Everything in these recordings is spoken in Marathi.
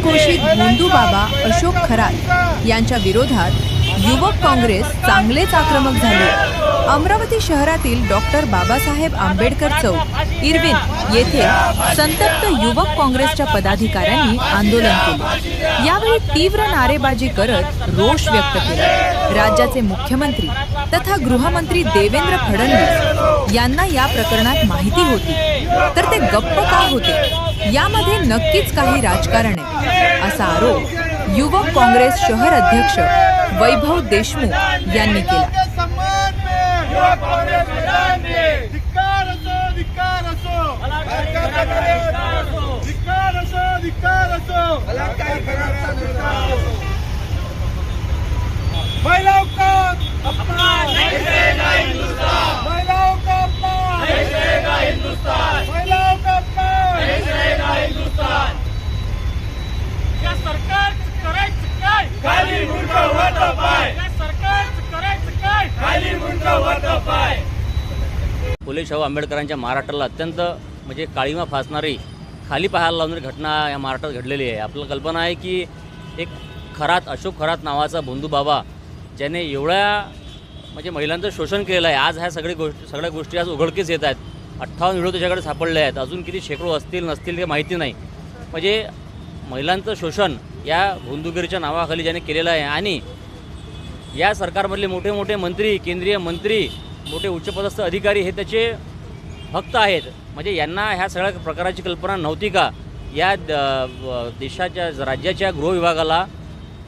नामघोषित भोंदू बाबा अशोक खरात यांच्या विरोधात युवक काँग्रेस चांगलेच आक्रमक झाले। अमरावती शहरातील डॉक्टर बाबासाहेब आंबेडकर चौक इरविन येथे संतप्त युवक काँग्रेसच्या पदाधिकाऱ्यांनी आंदोलन केले। यावेळी तीव्र नारेबाजी करत रोष व्यक्त केला। राज्याचे मुख्यमंत्री तथा गृहमंत्री देवेंद्र फडणवीस यांना या प्रकरणात माहिती होती, तर ते गप्प का होते? यामध्ये नक्कीच काही राजकारण आहे, असा आरोप युवक काँग्रेस शहर अध्यक्ष वैभव देशमुख यांनी केला। महिलाओं का अपमान नहीं सहेगा हिंदुस्तान, महिलाओं का अपमान नहीं सहेगा हिंदुस्तान, महिलाओं का अपमान नहीं सहेगा हिंदुस्तान। या सरकारचं करायचं काय? खाली मुंडकं वर पाय। या सरकारचं करायचं काय? खाली मुंडकं वर पाय। फुले शाहू आंबेडकरांच्या महाराष्ट्राला अत्यंत म्हणजे काळीमा फासणारी खाली पाहायला लावणारी घटना या महाराष्ट्रात घडलेली आहे। आपल्याला कल्पना आहे की एक खरात अशोक खरात नावाचा भोंदू बाबा ज्याने एवढ्या म्हणजे महिलांचं शोषण केलेलं आहे, आज ह्या सगळ्या गोष्टी आज उघडकीस येत आहेत। 58 व्हिडिओ त्याच्याकडे सापडले आहेत, अजून किती शेकडो असतील नसतील हे माहिती नाही। म्हणजे महिलांचं शोषण या भोंदूगिरीच्या नावाखाली ज्याने केलेलं आहे आणि या सरकारमधले मोठे मोठे मंत्री, केंद्रीय मंत्री, मोठे उच्चपदस्थ अधिकारी हे त्याचे भक्त आहेत। म्हणजे यांना ह्या सगळ्या प्रकाराची कल्पना नव्हती का? या देशाच्या राज्याच्या गृह विभागाला,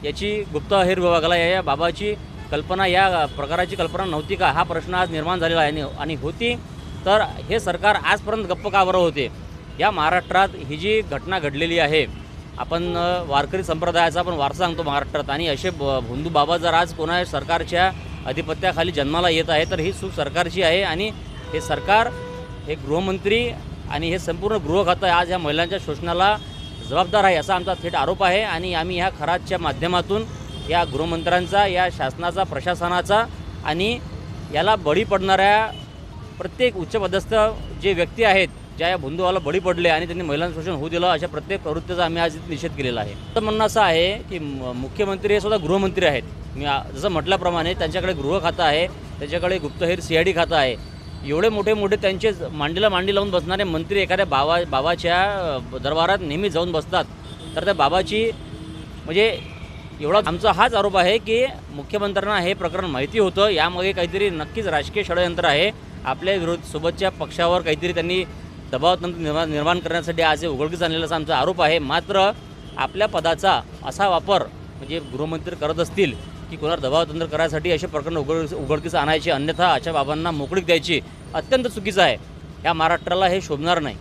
याची गुप्त अहेर विभागाला या बाबाची कल्पना, या प्रकाराची कल्पना नव्हती का? हा प्रश्न आज निर्माण झालेला आहे आणि होती तर हे सरकार आजपर्यंत गप्प का बरं होते? या महाराष्ट्रात ही जी घटना घडलेली आहे, आपण वारकरी संप्रदायाचा आपण वारसा सांगतो महाराष्ट्रात, आणि असे भोंदू बाबा जर आज कोणा सरकारच्या अधिपत्याखाली जन्माला येत आहे तर ही चूक सरकारची आहे। आणि हे सरकार, हे गृहमंत्री आणि हे संपूर्ण गृह खातं आज या महिलांच्या शोषणाला जबाबदार आहे असा आमचा थेट आरोप आहे। आणि आम्ही ह्या खरातच्या माध्यमातून या गृहमंत्र्यांचा, या शासनाचा, प्रशासनाचा आणि याला बळी पडणाऱ्या प्रत्येक उच्चपदस्थ जे व्यक्ती आहेत, ज्या या भोंदूवाला बळी पडले आणि त्यांनी महिलांचं शोषण होऊ दिलं, अशा प्रत्येक प्रवृत्तीचा आम्ही आज निषेध केलेला आहे। तर म्हणणं असं आहे की मुख्यमंत्री हे स्वतः गृहमंत्री आहेत। मी जसं म्हटल्याप्रमाणे त्यांच्याकडे गृह खातं आहे, त्याच्याकडे गुप्तहेर CID खातं आहे। एवढे मोठे मोठे त्यांचे मांडीला मांडी लावून बसणारे मंत्री एखाद्या बाबाच्या दरबारात नेहमी जाऊन बसतात, तर त्या बाबाची म्हणजे एवढा आमचा हाच आरोप आहे की मुख्यमंत्र्यांना हे प्रकरण माहिती होतं, यामागे काहीतरी नक्कीच राजकीय षडयंत्र आहे। आपल्या सोबतच्या पक्षावर काहीतरी त्यांनी दबावतंत्र निर्माण करण्यासाठी आज हे उघडकीस आणलेला आमचा आरोप आहे। मात्र आपल्या पदाचा असा वापर म्हणजे गृहमंत्री करत असतील की कोणावर दबावतंत्र करायसाठी असे प्रकरण उघडकीस आणायचे, अन्यथा अशा बाबांना मोकळीक द्यायची, अत्यंत चुकीचं आहे। या महाराष्ट्राला हे शोभणार नाही।